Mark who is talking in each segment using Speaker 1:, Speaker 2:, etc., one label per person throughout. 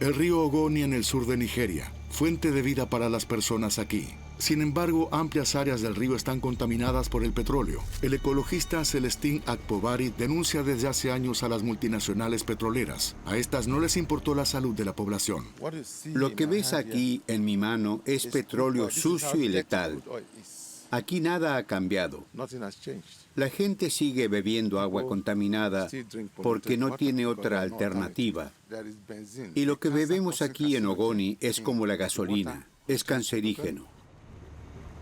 Speaker 1: El río Ogoni en el sur de Nigeria, fuente de vida para las personas aquí. Sin embargo, amplias áreas del río están contaminadas por el petróleo. El ecologista Celestín Akpobari denuncia desde hace años a las multinacionales petroleras. A estas no les importó la salud de la población.
Speaker 2: Lo que ves aquí en mi mano es petróleo sucio y letal. Aquí nada ha cambiado. La gente sigue bebiendo agua contaminada porque no tiene otra alternativa. Y lo que bebemos aquí en Ogoni es como la gasolina, es cancerígeno.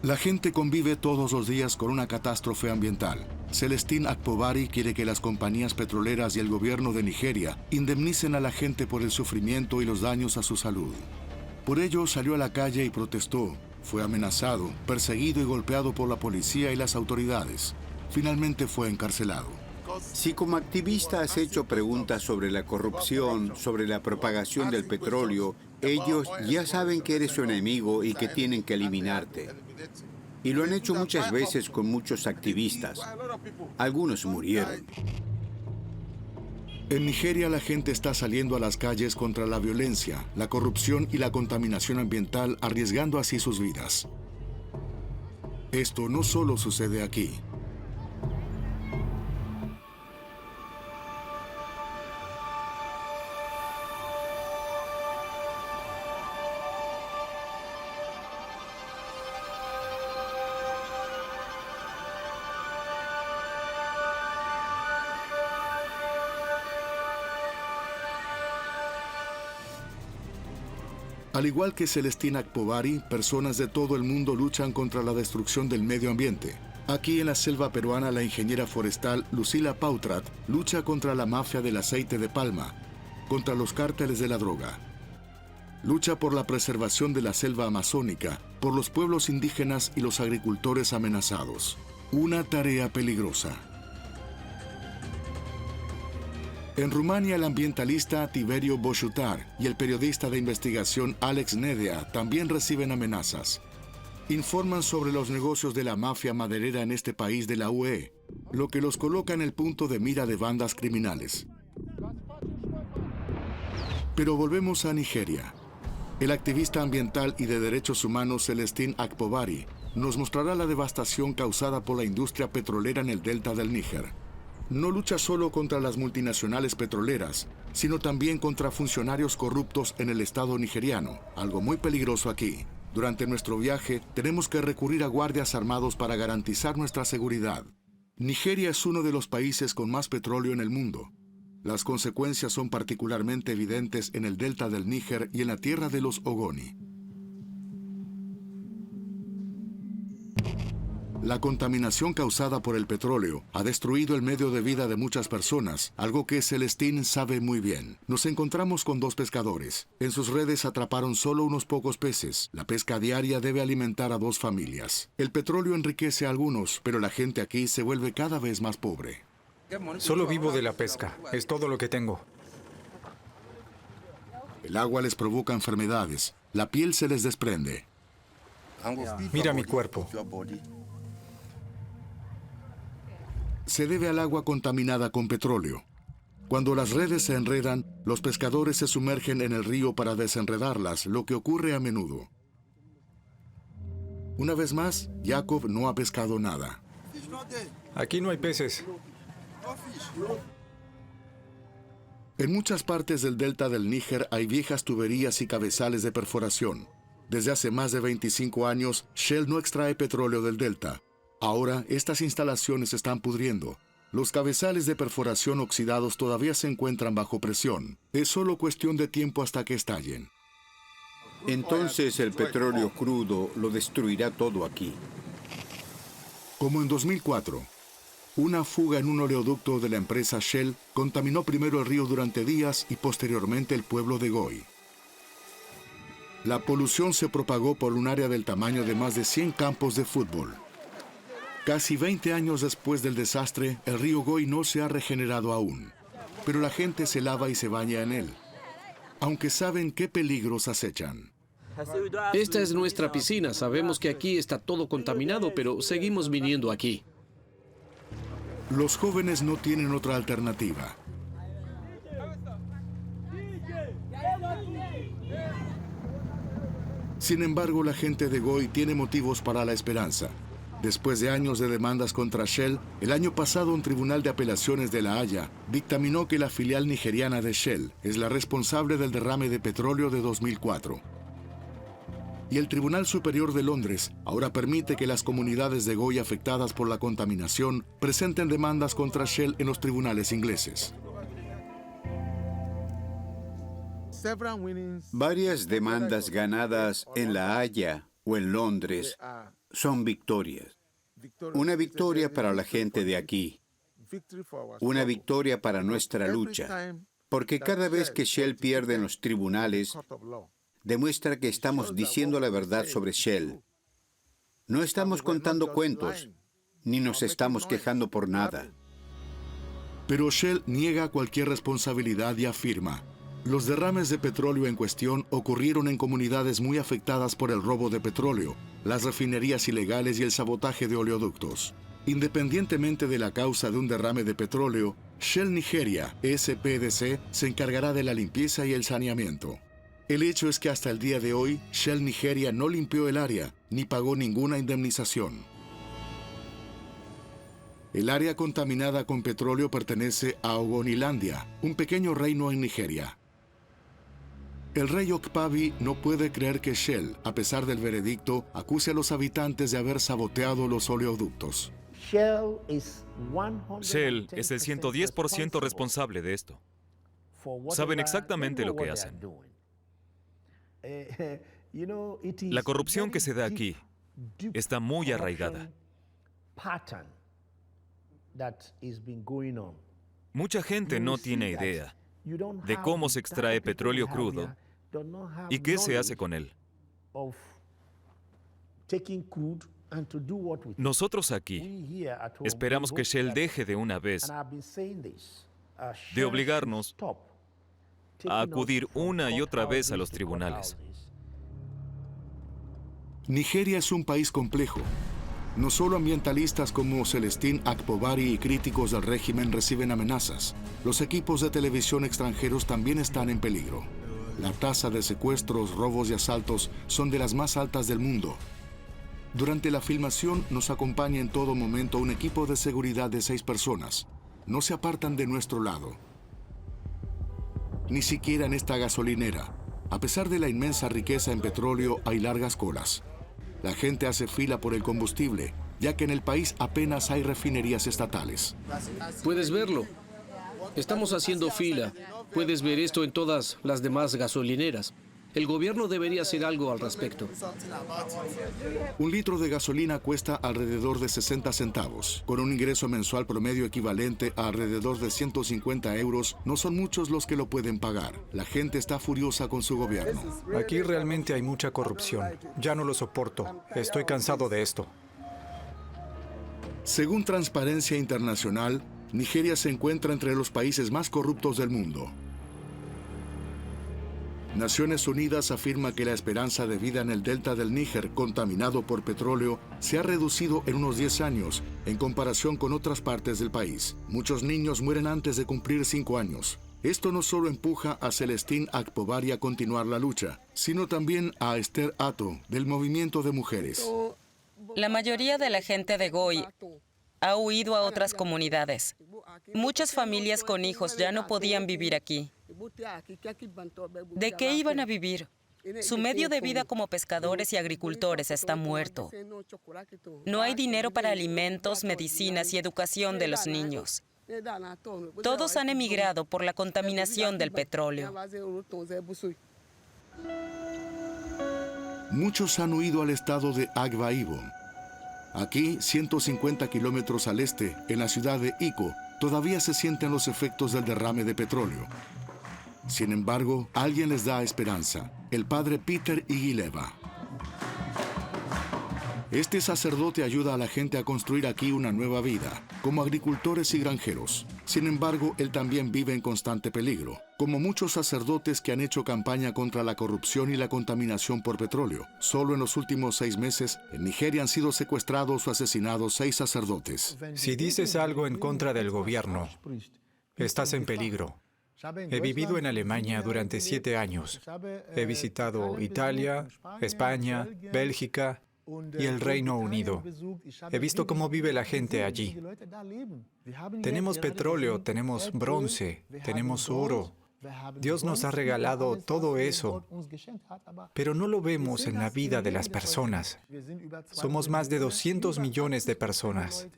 Speaker 1: La gente convive todos los días con una catástrofe ambiental. Celestín Akpobari quiere que las compañías petroleras y el gobierno de Nigeria indemnicen a la gente por el sufrimiento y los daños a su salud. Por ello salió a la calle y protestó. Fue amenazado, perseguido y golpeado por la policía y las autoridades. Finalmente fue encarcelado.
Speaker 2: Si como activista has hecho preguntas sobre la corrupción, sobre la propagación del petróleo, ellos ya saben que eres su enemigo y que tienen que eliminarte. Y lo han hecho muchas veces con muchos activistas. Algunos murieron.
Speaker 1: En Nigeria la gente está saliendo a las calles contra la violencia, la corrupción y la contaminación ambiental, arriesgando así sus vidas. Esto no solo sucede aquí. Al igual que Celestín Akpobari, personas de todo el mundo luchan contra la destrucción del medio ambiente. Aquí en la selva peruana, la ingeniera forestal Lucila Pautrat lucha contra la mafia del aceite de palma, contra los cárteles de la droga. Lucha por la preservación de la selva amazónica, por los pueblos indígenas y los agricultores amenazados. Una tarea peligrosa. En Rumania, el ambientalista Tiberio Boșutar y el periodista de investigación Alex Nedea también reciben amenazas. Informan sobre los negocios de la mafia maderera en este país de la UE, lo que los coloca en el punto de mira de bandas criminales. Pero volvemos a Nigeria. El activista ambiental y de derechos humanos Celestín Akpobari nos mostrará la devastación causada por la industria petrolera en el delta del Níger. No lucha solo contra las multinacionales petroleras, sino también contra funcionarios corruptos en el Estado nigeriano, algo muy peligroso aquí. Durante nuestro viaje, tenemos que recurrir a guardias armados para garantizar nuestra seguridad. Nigeria es uno de los países con más petróleo en el mundo. Las consecuencias son particularmente evidentes en el delta del Níger y en la tierra de los Ogoni. La contaminación causada por el petróleo ha destruido el medio de vida de muchas personas, algo que Celestín sabe muy bien. Nos encontramos con dos pescadores. En sus redes atraparon solo unos pocos peces. La pesca diaria debe alimentar a 2 familias. El petróleo enriquece a algunos, pero la gente aquí se vuelve cada vez más pobre.
Speaker 3: Solo vivo de la pesca. Es todo lo que tengo.
Speaker 1: El agua les provoca enfermedades. La piel se les desprende.
Speaker 3: Mira mi cuerpo.
Speaker 1: Se debe al agua contaminada con petróleo. Cuando las redes se enredan, los pescadores se sumergen en el río para desenredarlas, lo que ocurre a menudo. Una vez más, Jacob no ha pescado nada.
Speaker 3: Aquí no hay peces.
Speaker 1: En muchas partes del delta del Níger hay viejas tuberías y cabezales de perforación. Desde hace más de 25 años, Shell no extrae petróleo del delta. Ahora, estas instalaciones se están pudriendo. Los cabezales de perforación oxidados todavía se encuentran bajo presión. Es solo cuestión de tiempo hasta que estallen.
Speaker 2: Entonces el petróleo crudo lo destruirá todo aquí.
Speaker 1: Como en 2004, una fuga en un oleoducto de la empresa Shell contaminó primero el río durante días y posteriormente el pueblo de Goi. La polución se propagó por un área del tamaño de más de 100 campos de fútbol. Casi 20 años después del desastre, el río Goi no se ha regenerado aún, pero la gente se lava y se baña en él, aunque saben qué peligros acechan.
Speaker 4: Esta es nuestra piscina. Sabemos que aquí está todo contaminado, pero seguimos viniendo aquí.
Speaker 1: Los jóvenes no tienen otra alternativa. Sin embargo, la gente de Goi tiene motivos para la esperanza. Después de años de demandas contra Shell, el año pasado un tribunal de apelaciones de La Haya dictaminó que la filial nigeriana de Shell es la responsable del derrame de petróleo de 2004. Y el Tribunal Superior de Londres ahora permite que las comunidades de Goi afectadas por la contaminación presenten demandas contra Shell en los tribunales ingleses.
Speaker 2: Varias demandas ganadas en La Haya o en Londres son victorias. Una victoria para la gente de aquí. Una victoria para nuestra lucha. Porque cada vez que Shell pierde en los tribunales, demuestra que estamos diciendo la verdad sobre Shell. No estamos contando cuentos, ni nos estamos quejando por nada.
Speaker 1: Pero Shell niega cualquier responsabilidad y afirma: los derrames de petróleo en cuestión ocurrieron en comunidades muy afectadas por el robo de petróleo, las refinerías ilegales y el sabotaje de oleoductos. Independientemente de la causa de un derrame de petróleo, Shell Nigeria, SPDC, se encargará de la limpieza y el saneamiento. El hecho es que hasta el día de hoy, Shell Nigeria no limpió el área ni pagó ninguna indemnización. El área contaminada con petróleo pertenece a Ogonilandia, un pequeño reino en Nigeria. El rey Okpabi no puede creer que Shell, a pesar del veredicto, acuse a los habitantes de haber saboteado los oleoductos.
Speaker 5: Shell es el
Speaker 6: 110% responsable de esto. Saben exactamente lo que hacen. La corrupción que se da aquí está muy arraigada. Mucha gente no tiene idea de cómo se extrae petróleo crudo y qué se hace con él. Nosotros aquí esperamos que Shell deje de una vez de obligarnos a acudir una y otra vez a los tribunales.
Speaker 1: Nigeria es un país complejo. No solo ambientalistas como Celestín Akpobari y críticos del régimen reciben amenazas. Los equipos de televisión extranjeros también están en peligro. La tasa de secuestros, robos y asaltos son de las más altas del mundo. Durante la filmación nos acompaña en todo momento un equipo de seguridad de 6 personas. No se apartan de nuestro lado. Ni siquiera en esta gasolinera. A pesar de la inmensa riqueza en petróleo, hay largas colas. La gente hace fila por el combustible, ya que en el país apenas hay refinerías estatales.
Speaker 4: Puedes verlo. Estamos haciendo fila. Puedes ver esto en todas las demás gasolineras. El gobierno debería hacer algo al respecto.
Speaker 1: Un litro de gasolina cuesta alrededor de 60 centavos. Con un ingreso mensual promedio equivalente a alrededor de 150 euros, no son muchos los que lo pueden pagar. La gente está furiosa con su gobierno.
Speaker 3: Aquí realmente hay mucha corrupción. Ya no lo soporto. Estoy cansado de esto.
Speaker 1: Según Transparencia Internacional, Nigeria se encuentra entre los países más corruptos del mundo. Naciones Unidas afirma que la esperanza de vida en el delta del Níger, contaminado por petróleo, se ha reducido en unos 10 años en comparación con otras partes del país. Muchos niños mueren antes de cumplir 5 años. Esto no solo empuja a Celestín Akpobari a continuar la lucha, sino también a Esther Ato, del movimiento de mujeres.
Speaker 7: La mayoría de la gente de Goi ha huido a otras comunidades. Muchas familias con hijos ya no podían vivir aquí. ¿De qué iban a vivir? Su medio de vida como pescadores y agricultores está muerto. No hay dinero para alimentos, medicinas y educación de los niños. Todos han emigrado por la contaminación del petróleo.
Speaker 1: Muchos han huido al estado de Akwa Ibom. Aquí, 150 kilómetros al este, en la ciudad de Iko, todavía se sienten los efectos del derrame de petróleo. Sin embargo, alguien les da esperanza: el padre Peter Igileva. Este sacerdote ayuda a la gente a construir aquí una nueva vida, como agricultores y granjeros. Sin embargo, él también vive en constante peligro, como muchos sacerdotes que han hecho campaña contra la corrupción y la contaminación por petróleo. Solo en los últimos 6 meses, en Nigeria han sido secuestrados o asesinados 6 sacerdotes.
Speaker 3: Si dices algo en contra del gobierno, estás en peligro. He vivido en Alemania durante 7 años. He visitado Italia, España, Bélgica y el Reino Unido. He visto cómo vive la gente allí. Tenemos petróleo, tenemos bronce, tenemos oro. Dios nos ha regalado todo eso, pero no lo vemos en la vida de las personas. Somos más de 200 millones de personas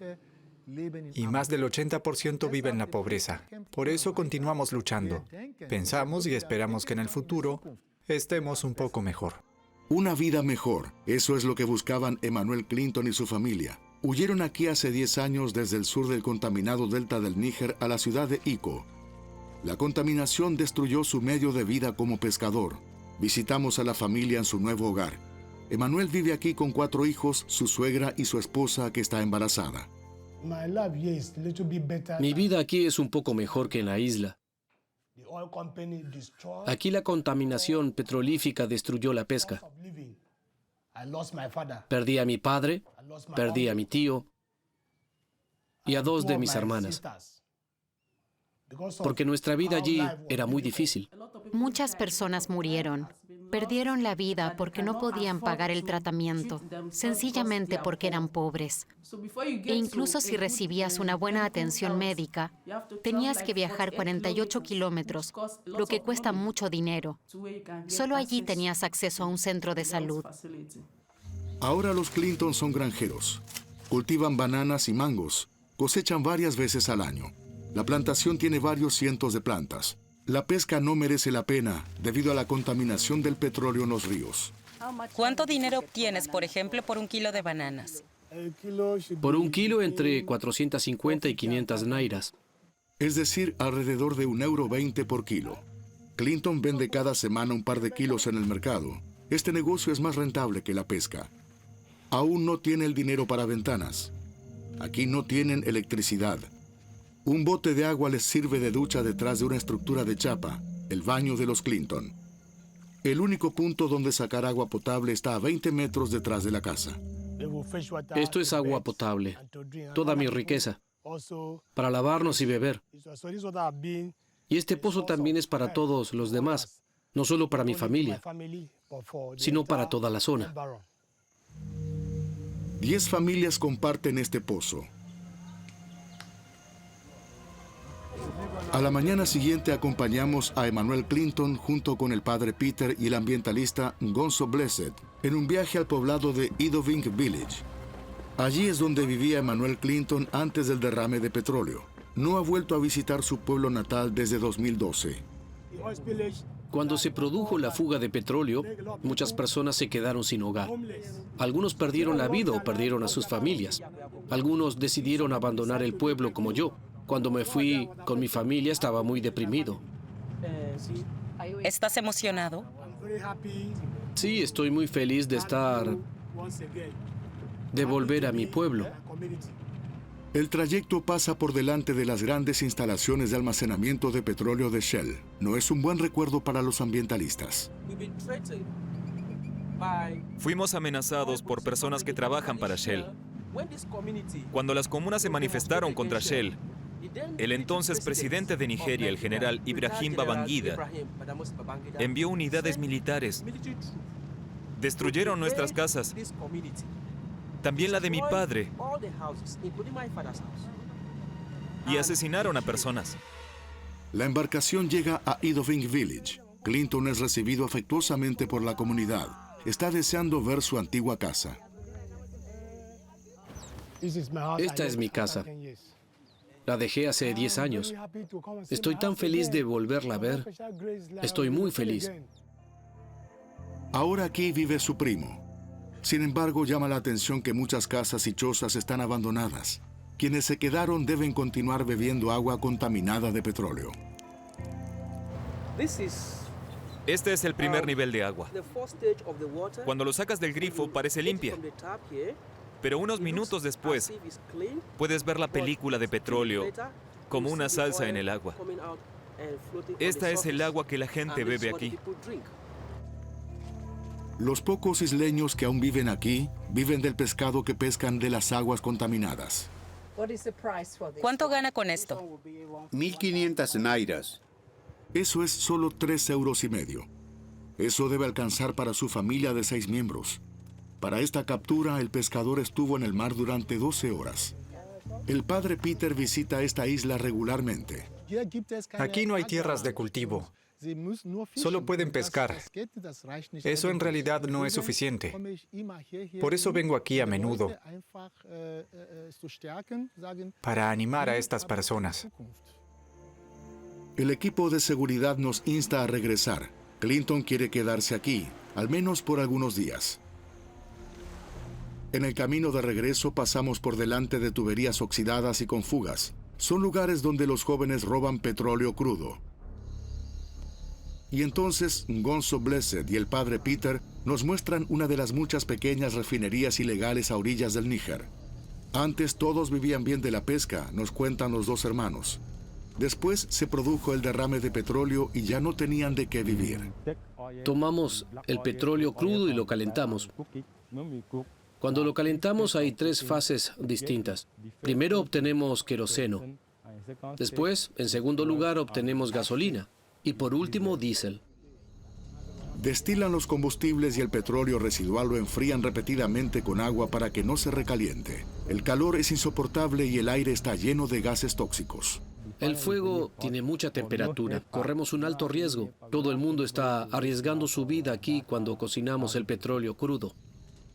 Speaker 3: y más del 80% vive en la pobreza. Por eso continuamos luchando. Pensamos y esperamos que en el futuro estemos un poco mejor.
Speaker 1: Una vida mejor, eso es lo que buscaban Emmanuel Clinton y su familia. Huyeron aquí hace 10 años desde el sur del contaminado delta del Níger a la ciudad de Iko. La contaminación destruyó su medio de vida como pescador. Visitamos a la familia en su nuevo hogar. Emmanuel vive aquí con 4 hijos, su suegra y su esposa que está embarazada.
Speaker 4: Mi vida aquí es un poco mejor que en la isla. Aquí la contaminación petrolífica destruyó la pesca. Perdí a mi padre, perdí a mi tío y a 2 de mis hermanas, porque nuestra vida allí era muy difícil.
Speaker 8: Muchas personas murieron. Perdieron la vida porque no podían pagar el tratamiento, sencillamente porque eran pobres. E incluso si recibías una buena atención médica, tenías que viajar 48 kilómetros, lo que cuesta mucho dinero. Solo allí tenías acceso a un centro de salud.
Speaker 1: Ahora los Clinton son granjeros. Cultivan bananas y mangos. Cosechan varias veces al año. La plantación tiene varios cientos de plantas. La pesca no merece la pena debido a la contaminación del petróleo en los ríos.
Speaker 7: ¿Cuánto dinero obtienes, por ejemplo, por 1 kilo de bananas?
Speaker 4: Por 1 kilo entre 450 y 500 nairas.
Speaker 1: Es decir, alrededor de €1.20 por kilo. Clinton vende cada semana un par de kilos en el mercado. Este negocio es más rentable que la pesca. Aún no tiene el dinero para ventanas. Aquí no tienen electricidad. Un bote de agua les sirve de ducha detrás de una estructura de chapa, el baño de los Clinton. El único punto donde sacar agua potable está a 20 metros detrás de la casa.
Speaker 4: Esto es agua potable, toda mi riqueza, para lavarnos y beber. Y este pozo también es para todos los demás, no solo para mi familia, sino para toda la zona.
Speaker 1: 10 familias comparten este pozo. A la mañana siguiente acompañamos a Emmanuel Clinton junto con el padre Peter y el ambientalista Gonzo Blessed en un viaje al poblado de Idoving Village. Allí es donde vivía Emmanuel Clinton antes del derrame de petróleo. No ha vuelto a visitar su pueblo natal desde 2012.
Speaker 4: Cuando se produjo la fuga de petróleo, muchas personas se quedaron sin hogar. Algunos perdieron la vida o perdieron a sus familias. Algunos decidieron abandonar el pueblo como yo. Cuando me fui con mi familia estaba muy deprimido.
Speaker 7: ¿Estás emocionado?
Speaker 4: Sí, estoy muy feliz de volver a mi pueblo.
Speaker 1: El trayecto pasa por delante de las grandes instalaciones de almacenamiento de petróleo de Shell. No es un buen recuerdo para los ambientalistas.
Speaker 6: Fuimos amenazados por personas que trabajan para Shell. Cuando las comunas se manifestaron contra Shell, el entonces presidente de Nigeria, el general Ibrahim Babangida, envió unidades militares. Destruyeron nuestras casas, también la de mi padre, y asesinaron a personas.
Speaker 1: La embarcación llega a Idoving Village. Clinton es recibido afectuosamente por la comunidad. Está deseando ver su antigua casa.
Speaker 4: Esta es mi casa. La dejé hace 10 años. Estoy tan feliz de volverla a ver. Estoy muy feliz.
Speaker 1: Ahora aquí vive su primo. Sin embargo, llama la atención que muchas casas y chozas están abandonadas. Quienes se quedaron deben continuar bebiendo agua contaminada de petróleo.
Speaker 6: Este es el primer nivel de agua. Cuando lo sacas del grifo parece limpia, pero unos minutos después puedes ver la película de petróleo como una salsa en el agua. Esta es el agua que la gente bebe aquí.
Speaker 1: Los pocos isleños que aún viven aquí viven del pescado que pescan de las aguas contaminadas.
Speaker 7: ¿Cuánto gana con esto?
Speaker 2: 1.500 nairas.
Speaker 1: Eso es solo 3,5 €. Eso debe alcanzar para su familia de 6 miembros. Para esta captura, el pescador estuvo en el mar durante 12 horas. El padre Peter visita esta isla regularmente.
Speaker 3: Aquí no hay tierras de cultivo. Solo pueden pescar. Eso en realidad no es suficiente. Por eso vengo aquí a menudo, para animar a estas personas.
Speaker 1: El equipo de seguridad nos insta a regresar. Clinton quiere quedarse aquí, al menos por algunos días. En el camino de regreso pasamos por delante de tuberías oxidadas y con fugas. Son lugares donde los jóvenes roban petróleo crudo. Y entonces Gonzo Blessed y el padre Peter nos muestran una de las muchas pequeñas refinerías ilegales a orillas del Níger. Antes todos vivían bien de la pesca, nos cuentan los dos hermanos. Después se produjo el derrame de petróleo y ya no tenían de qué vivir.
Speaker 4: Tomamos el petróleo crudo y lo calentamos. Cuando lo calentamos hay 3 fases distintas. Primero obtenemos queroseno. Después, en segundo lugar, obtenemos gasolina. Y por último, diésel.
Speaker 1: Destilan los combustibles y el petróleo residual lo enfrían repetidamente con agua para que no se recaliente. El calor es insoportable y el aire está lleno de gases tóxicos.
Speaker 4: El fuego tiene mucha temperatura. Corremos un alto riesgo. Todo el mundo está arriesgando su vida aquí cuando cocinamos el petróleo crudo.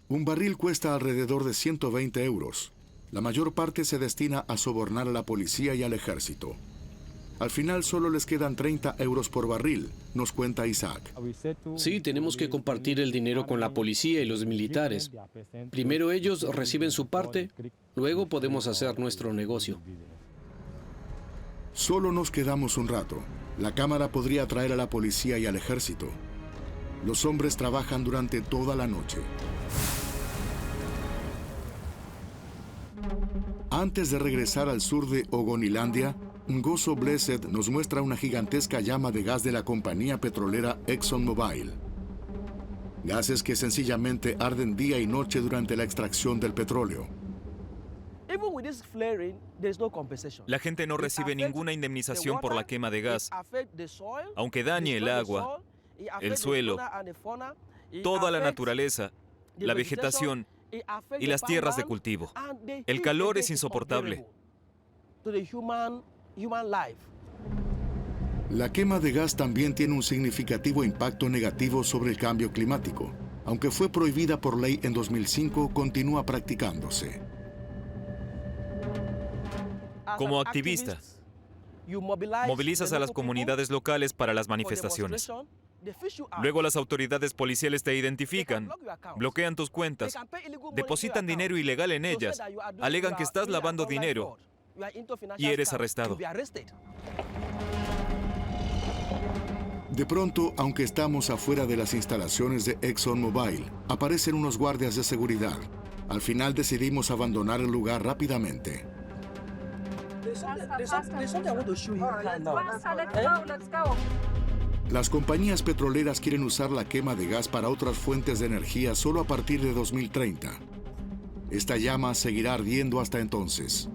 Speaker 1: Un barril cuesta alrededor de 120 €. La mayor parte se destina a sobornar a la policía y al ejército. Al final solo les quedan 30 € por barril, nos cuenta Isaac.
Speaker 4: Sí, tenemos que compartir el dinero con la policía y los militares. Primero ellos reciben su parte, luego podemos hacer nuestro negocio.
Speaker 1: Solo nos quedamos un rato. La cámara podría atraer a la policía y al ejército. Los hombres trabajan durante toda la noche. Antes de regresar al sur de Ogonilandia, Gonzo Blessed nos muestra una gigantesca llama de gas de la compañía petrolera ExxonMobil. Gases que sencillamente arden día y noche durante la extracción del petróleo.
Speaker 6: La gente no recibe ninguna indemnización por la quema de gas, aunque dañe el agua, el suelo, toda la naturaleza, la vegetación y las tierras de cultivo. El calor es insoportable.
Speaker 1: La quema de gas también tiene un significativo impacto negativo sobre el cambio climático. Aunque fue prohibida por ley en 2005, continúa practicándose.
Speaker 6: Como activista, movilizas a las comunidades locales para las manifestaciones. Luego las autoridades policiales te identifican, bloquean tus cuentas, depositan dinero ilegal en ellas, alegan que estás lavando dinero y eres arrestado.
Speaker 1: De pronto, aunque estamos afuera de las instalaciones de ExxonMobil, aparecen unos guardias de seguridad. Al final decidimos abandonar el lugar rápidamente. Las compañías petroleras quieren usar la quema de gas para otras fuentes de energía solo a partir de 2030. Esta llama seguirá ardiendo hasta entonces.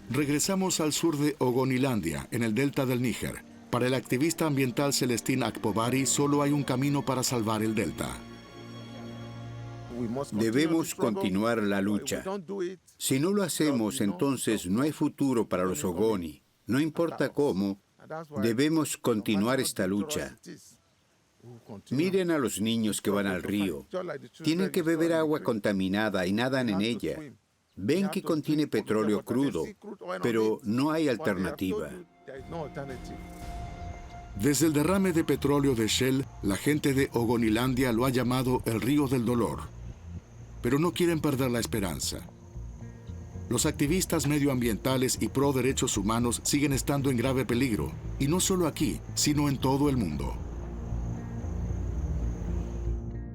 Speaker 1: Regresamos al sur de Ogonilandia, en el delta del Níger. Para el activista ambiental Celestín Akpobari, solo hay un camino para salvar el delta.
Speaker 2: Debemos continuar la lucha. Si no lo hacemos, entonces no hay futuro para los Ogoni. No importa cómo, debemos continuar esta lucha. Miren a los niños que van al río. Tienen que beber agua contaminada y nadan en ella. Ven que contiene petróleo crudo, pero no hay alternativa.
Speaker 1: Desde el derrame de petróleo de Shell, la gente de Ogonilandia lo ha llamado el río del dolor. Pero no quieren perder la esperanza. Los activistas medioambientales y pro derechos humanos siguen estando en grave peligro, y no solo aquí, sino en todo el mundo.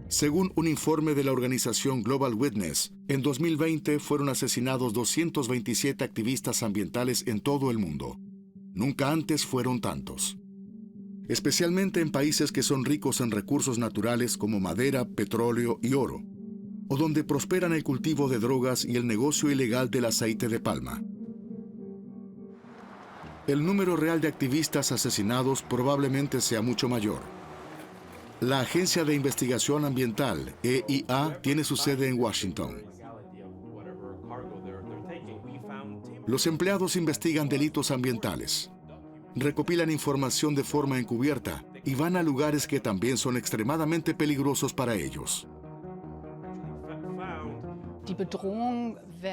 Speaker 1: Según un informe de la organización Global Witness, en 2020 fueron asesinados 227 activistas ambientales en todo el mundo. Nunca antes fueron tantos. Especialmente en países que son ricos en recursos naturales como madera, petróleo y oro, o donde prosperan el cultivo de drogas y el negocio ilegal del aceite de palma. El número real de activistas asesinados probablemente sea mucho mayor. La Agencia de Investigación Ambiental, EIA, tiene su sede en Washington. Los empleados investigan delitos ambientales, recopilan información de forma encubierta y van a lugares que también son extremadamente peligrosos para ellos.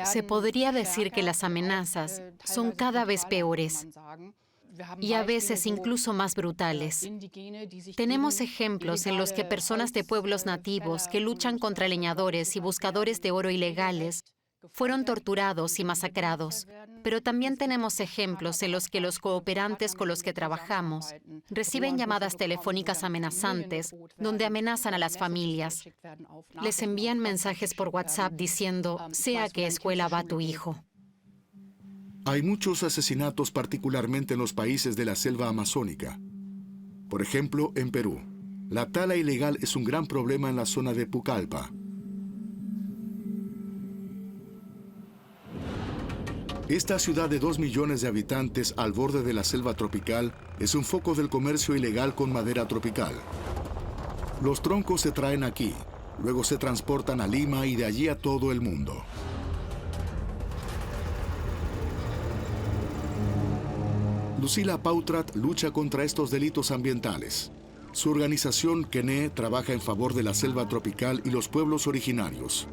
Speaker 8: Se podría decir que las amenazas son cada vez peores y a veces incluso más brutales. Tenemos ejemplos en los que personas de pueblos nativos que luchan contra leñadores y buscadores de oro ilegales fueron torturados y masacrados. Pero también tenemos ejemplos en los que los cooperantes con los que trabajamos reciben llamadas telefónicas amenazantes donde amenazan a las familias. Les envían mensajes por WhatsApp diciendo, sé a qué escuela va tu hijo.
Speaker 1: Hay muchos asesinatos, particularmente en los países de la selva amazónica. Por ejemplo, en Perú. La tala ilegal es un gran problema en la zona de Pucallpa. Esta ciudad de 2 millones de habitantes al borde de la selva tropical es un foco del comercio ilegal con madera tropical. Los troncos se traen aquí, luego se transportan a Lima y de allí a todo el mundo. Lucila Pautrat lucha contra estos delitos ambientales. Su organización, Kene, trabaja en favor de la selva tropical y los pueblos originarios.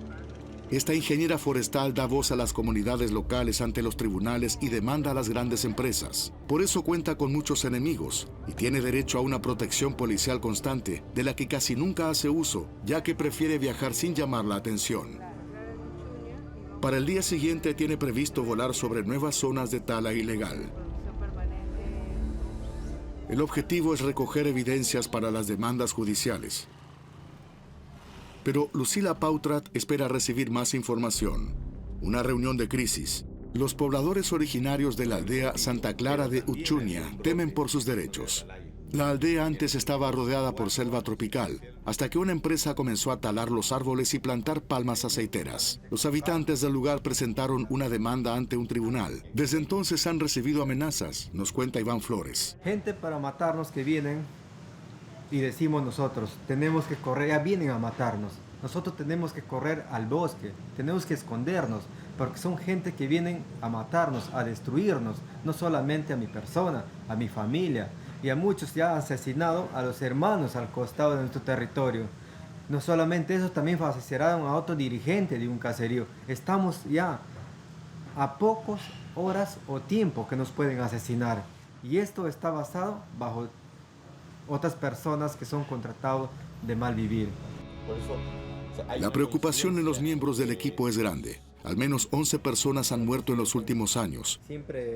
Speaker 1: Esta ingeniera forestal da voz a las comunidades locales ante los tribunales y demanda a las grandes empresas. Por eso cuenta con muchos enemigos y tiene derecho a una protección policial constante, de la que casi nunca hace uso, ya que prefiere viajar sin llamar la atención. Para el día siguiente tiene previsto volar sobre nuevas zonas de tala ilegal. El objetivo es recoger evidencias para las demandas judiciales. Pero Lucila Pautrat espera recibir más información. Una reunión de crisis. Los pobladores originarios de la aldea Santa Clara de Uchuña temen por sus derechos. La aldea antes estaba rodeada por selva tropical, hasta que una empresa comenzó a talar los árboles y plantar palmas aceiteras. Los habitantes del lugar presentaron una demanda ante un tribunal. Desde entonces han recibido amenazas, nos cuenta Iván Flores.
Speaker 9: Gente para matarnos que vienen y decimos nosotros, tenemos que correr, ya vienen a matarnos. Nosotros tenemos que correr al bosque, tenemos que escondernos, porque son gente que vienen a matarnos, a destruirnos, no solamente a mi persona, a mi familia. Y a muchos ya han asesinado a los hermanos al costado de nuestro territorio. No solamente eso, también asesinaron a otro dirigente de un caserío. Estamos ya a pocas horas o tiempo que nos pueden asesinar. Y esto está basado bajo otras personas que son contratados de mal vivir.
Speaker 1: La preocupación en los miembros del equipo es grande. Al menos 11 personas han muerto en los últimos años.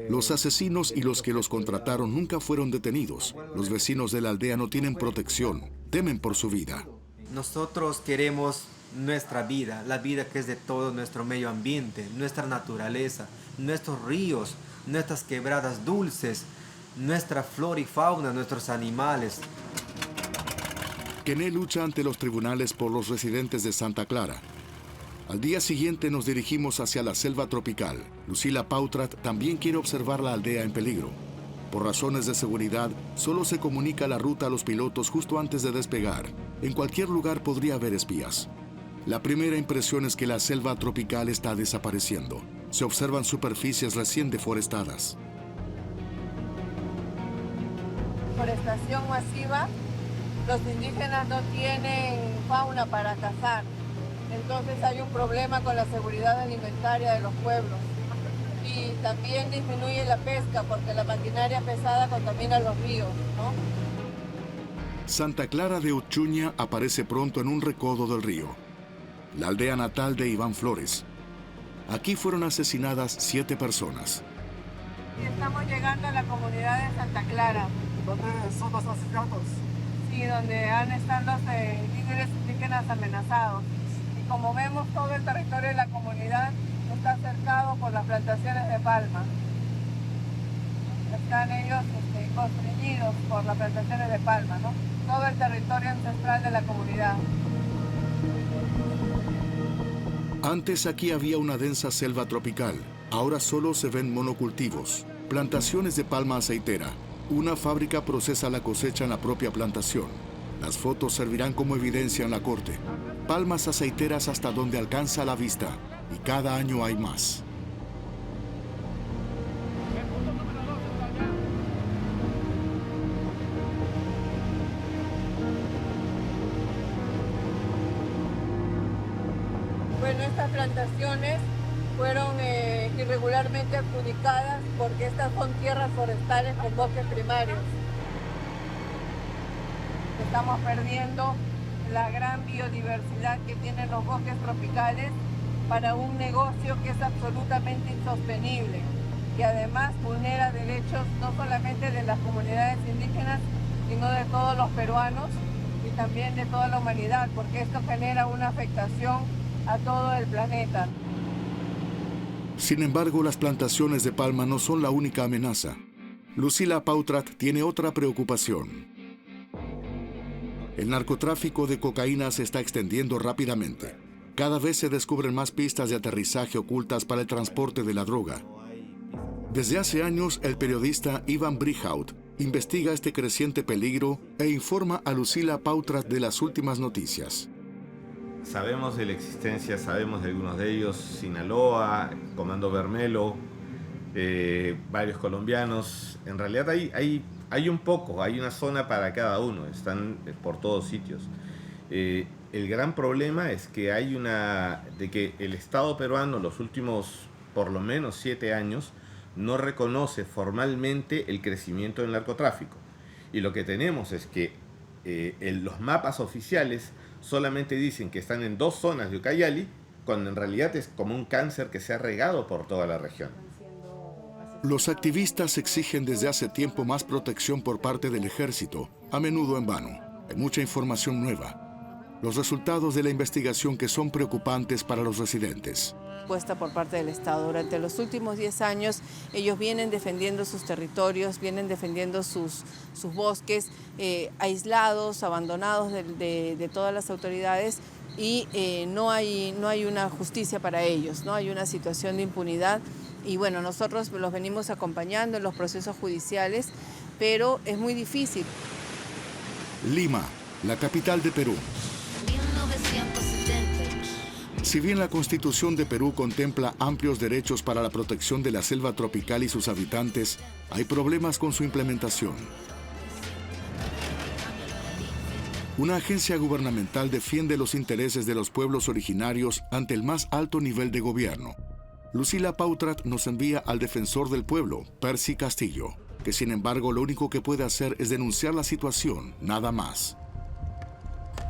Speaker 1: Los asesinos y los que los contrataron nunca fueron detenidos. Los vecinos de la aldea no tienen protección. Temen por su vida.
Speaker 9: Nosotros queremos nuestra vida, la vida que es de todo nuestro medio ambiente, nuestra naturaleza, nuestros ríos, nuestras quebradas dulces, nuestra flora y fauna, nuestros animales.
Speaker 1: Kene lucha ante los tribunales por los residentes de Santa Clara. Al día siguiente nos dirigimos hacia la selva tropical. Lucila Pautrat también quiere observar la aldea en peligro. Por razones de seguridad, solo se comunica la ruta a los pilotos justo antes de despegar. En cualquier lugar podría haber espías. La primera impresión es que la selva tropical está desapareciendo. Se observan superficies recién deforestadas.
Speaker 10: Deforestación masiva, los indígenas no tienen fauna para cazar. Entonces hay un problema con la seguridad alimentaria de los pueblos. Y también disminuye la pesca porque la maquinaria pesada contamina los ríos, ¿no?
Speaker 1: Santa Clara de Uchuña aparece pronto en un recodo del río. La aldea natal de Iván Flores. Aquí fueron asesinadas 7 personas.
Speaker 10: Y estamos llegando a la comunidad de Santa Clara.
Speaker 11: ¿Dónde son los asesinatos?
Speaker 10: Sí, donde están los líderes indígenas amenazados. Y como vemos, todo el territorio de la comunidad está cercado por las plantaciones de palma. Están ellos constreñidos por las plantaciones de palma, ¿no? Todo el territorio ancestral de la comunidad.
Speaker 1: Antes aquí había una densa selva tropical. Ahora solo se ven monocultivos. Plantaciones de palma aceitera. Una fábrica procesa la cosecha en la propia plantación. Las fotos servirán como evidencia en la corte. Palmas aceiteras hasta donde alcanza la vista. Y cada año hay más.
Speaker 10: Bueno, estas plantaciones fueron irregularmente adjudicadas porque estas son tierras forestales con bosques primarios. Estamos perdiendo la gran biodiversidad que tienen los bosques tropicales para un negocio que es absolutamente insostenible, que además vulnera derechos no solamente de las comunidades indígenas, sino de todos los peruanos y también de toda la humanidad, porque esto genera una afectación a todo el planeta.
Speaker 1: Sin embargo, las plantaciones de palma no son la única amenaza. Lucila Pautrat tiene otra preocupación. El narcotráfico de cocaína se está extendiendo rápidamente. Cada vez se descubren más pistas de aterrizaje ocultas para el transporte de la droga. Desde hace años, el periodista Ivan Brihout investiga este creciente peligro e informa a Lucila Pautrat de las últimas noticias.
Speaker 12: Sabemos de la existencia, sabemos de algunos de ellos: Sinaloa, Comando Vermelo, varios colombianos. En realidad hay un poco, hay una zona para cada uno, están por todos sitios. El gran problema es que de que el Estado peruano los últimos por lo menos 7 años no reconoce formalmente el crecimiento del narcotráfico. Y lo que tenemos es que los mapas oficiales solamente dicen que están en 2 zonas de Ucayali, cuando en realidad es como un cáncer que se ha regado por toda la región.
Speaker 1: Los activistas exigen desde hace tiempo más protección por parte del ejército, a menudo en vano. Hay mucha información nueva. Los resultados de la investigación que son preocupantes para los residentes.
Speaker 10: Puesta por parte del Estado. Durante los últimos 10 años ellos vienen defendiendo sus territorios, vienen defendiendo sus bosques, aislados, abandonados de todas las autoridades, y no hay una justicia para ellos, no hay una situación de impunidad. Y bueno, nosotros los venimos acompañando en los procesos judiciales, pero es muy difícil.
Speaker 1: Lima, la capital de Perú. Si bien la Constitución de Perú contempla amplios derechos para la protección de la selva tropical y sus habitantes, hay problemas con su implementación. Una agencia gubernamental defiende los intereses de los pueblos originarios ante el más alto nivel de gobierno. Lucila Pautrat nos envía al defensor del pueblo, Percy Castillo, que sin embargo lo único que puede hacer es denunciar la situación, nada más.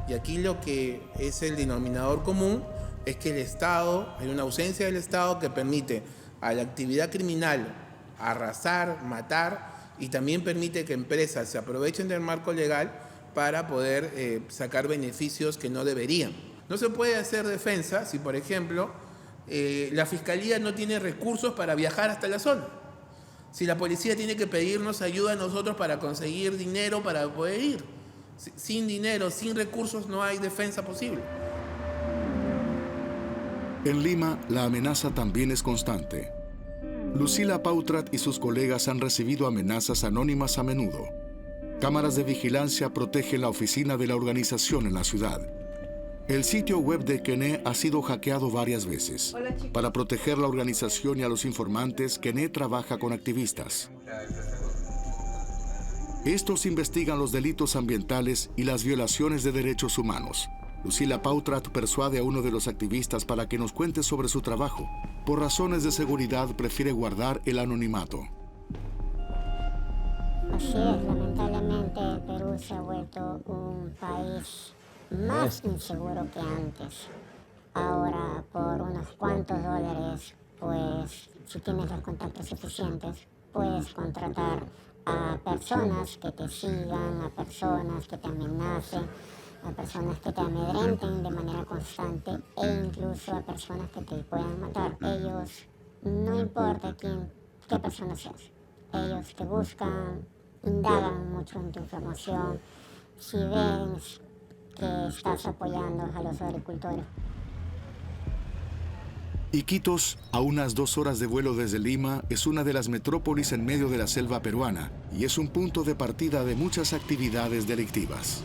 Speaker 13: Y aquí lo que es el denominador común es que el Estado, hay una ausencia del Estado que permite a la actividad criminal arrasar, matar, y también permite que empresas se aprovechen del marco legal para poder sacar beneficios que no deberían. No se puede hacer defensa si, por ejemplo, la Fiscalía no tiene recursos para viajar hasta la zona. Si la policía tiene que pedirnos ayuda a nosotros para conseguir dinero para poder ir. Sin dinero, sin recursos, no hay defensa posible.
Speaker 1: En Lima, la amenaza también es constante. Lucila Pautrat y sus colegas han recibido amenazas anónimas a menudo. Cámaras de vigilancia protegen la oficina de la organización en la ciudad. El sitio web de Kené ha sido hackeado varias veces. Para proteger la organización y a los informantes, Kené trabaja con activistas. Estos investigan los delitos ambientales y las violaciones de derechos humanos. Lucila Pautrat persuade a uno de los activistas para que nos cuente sobre su trabajo. Por razones de seguridad, prefiere guardar el anonimato.
Speaker 14: Así es, lamentablemente el Perú se ha vuelto un país más inseguro que antes. Ahora, por unos cuantos dólares, pues, si tienes los contactos suficientes, puedes contratar a personas que te sigan, a personas que te amenacen, a personas que te amedrenten de manera constante e incluso a personas que te puedan matar. Ellos, no importa qué persona seas, ellos te buscan, indagan mucho en tu información, si ven que estás apoyando a los agricultores.
Speaker 1: Iquitos, a unas 2 horas de vuelo desde Lima, es una de las metrópolis en medio de la selva peruana y es un punto de partida de muchas actividades delictivas.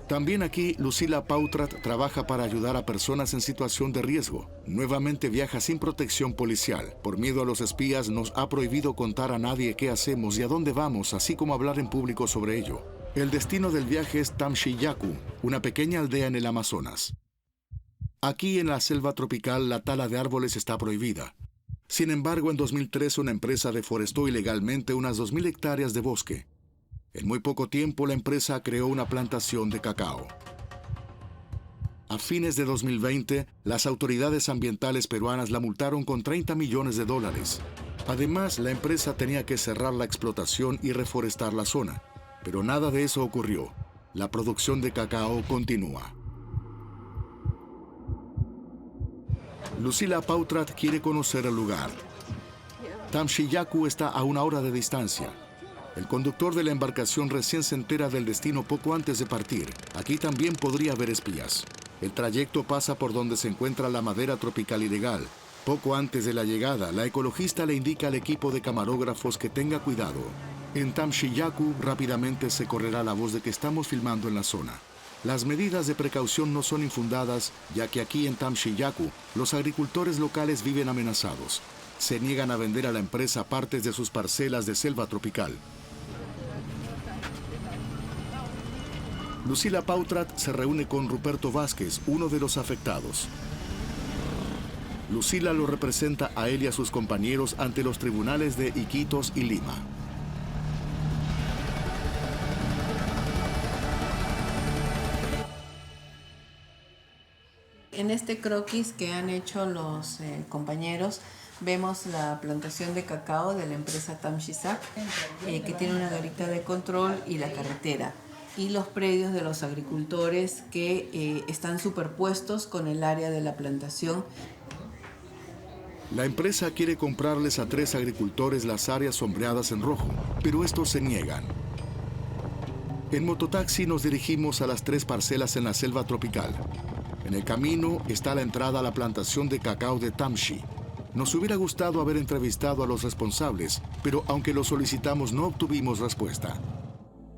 Speaker 1: También aquí, Lucila Pautrat trabaja para ayudar a personas en situación de riesgo. Nuevamente viaja sin protección policial. Por miedo a los espías, nos ha prohibido contar a nadie qué hacemos y a dónde vamos, así como hablar en público sobre ello. El destino del viaje es Tamchiyacu, una pequeña aldea en el Amazonas. Aquí en la selva tropical la tala de árboles está prohibida. Sin embargo, en 2003 una empresa deforestó ilegalmente unas 2.000 hectáreas de bosque. En muy poco tiempo la empresa creó una plantación de cacao. A fines de 2020, las autoridades ambientales peruanas la multaron con $30 millones. Además, la empresa tenía que cerrar la explotación y reforestar la zona. Pero nada de eso ocurrió. La producción de cacao continúa. Lucila Pautrat quiere conocer el lugar. Tamchiyacu está a 1 hora de distancia. El conductor de la embarcación recién se entera del destino poco antes de partir. Aquí también podría haber espías. El trayecto pasa por donde se encuentra la madera tropical ilegal. Poco antes de la llegada, la ecologista le indica al equipo de camarógrafos que tenga cuidado. En Tamchiyacu rápidamente se correrá la voz de que estamos filmando en la zona. Las medidas de precaución no son infundadas, ya que aquí en Tamchiyacu los agricultores locales viven amenazados. Se niegan a vender a la empresa partes de sus parcelas de selva tropical. Lucila Pautrat se reúne con Ruperto Vázquez, uno de los afectados. Lucila lo representa a él y a sus compañeros ante los tribunales de Iquitos y Lima.
Speaker 10: En este croquis que han hecho los compañeros, vemos la plantación de cacao de la empresa Tamchisac, que tiene una garita de control y la carretera, y los predios de los agricultores que están superpuestos con el área de la plantación.
Speaker 1: La empresa quiere comprarles a 3 agricultores las áreas sombreadas en rojo, pero estos se niegan. En mototaxi nos dirigimos a las 3 parcelas en la selva tropical. En el camino está la entrada a la plantación de cacao de Tamchi. Nos hubiera gustado haber entrevistado a los responsables, pero aunque lo solicitamos no obtuvimos respuesta.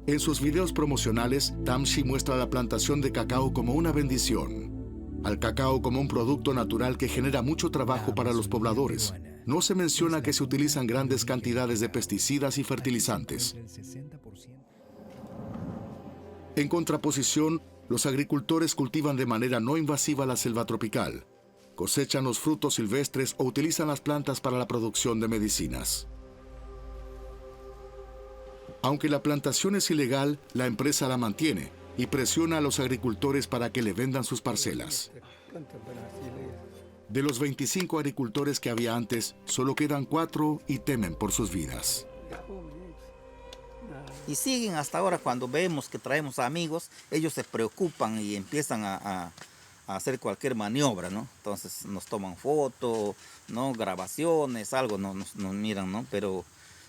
Speaker 1: En sus videos promocionales, Tamchi muestra la plantación de cacao como una bendición, al cacao como un producto natural que genera mucho trabajo para los pobladores. No se menciona que se utilizan grandes cantidades de pesticidas y fertilizantes. En contraposición, los agricultores cultivan de manera no invasiva la selva tropical, cosechan los frutos silvestres o utilizan las plantas para la producción de medicinas. Aunque la plantación es ilegal, la empresa la mantiene y presiona a los agricultores para que le vendan sus parcelas. De los 25 agricultores que había antes, solo quedan 4 y temen por sus vidas.
Speaker 15: Y siguen hasta ahora. Cuando vemos que traemos amigos, ellos se preocupan y empiezan a hacer cualquier maniobra, ¿no? Entonces nos toman fotos, ¿no? Grabaciones, algo nos miran, ¿no? Pero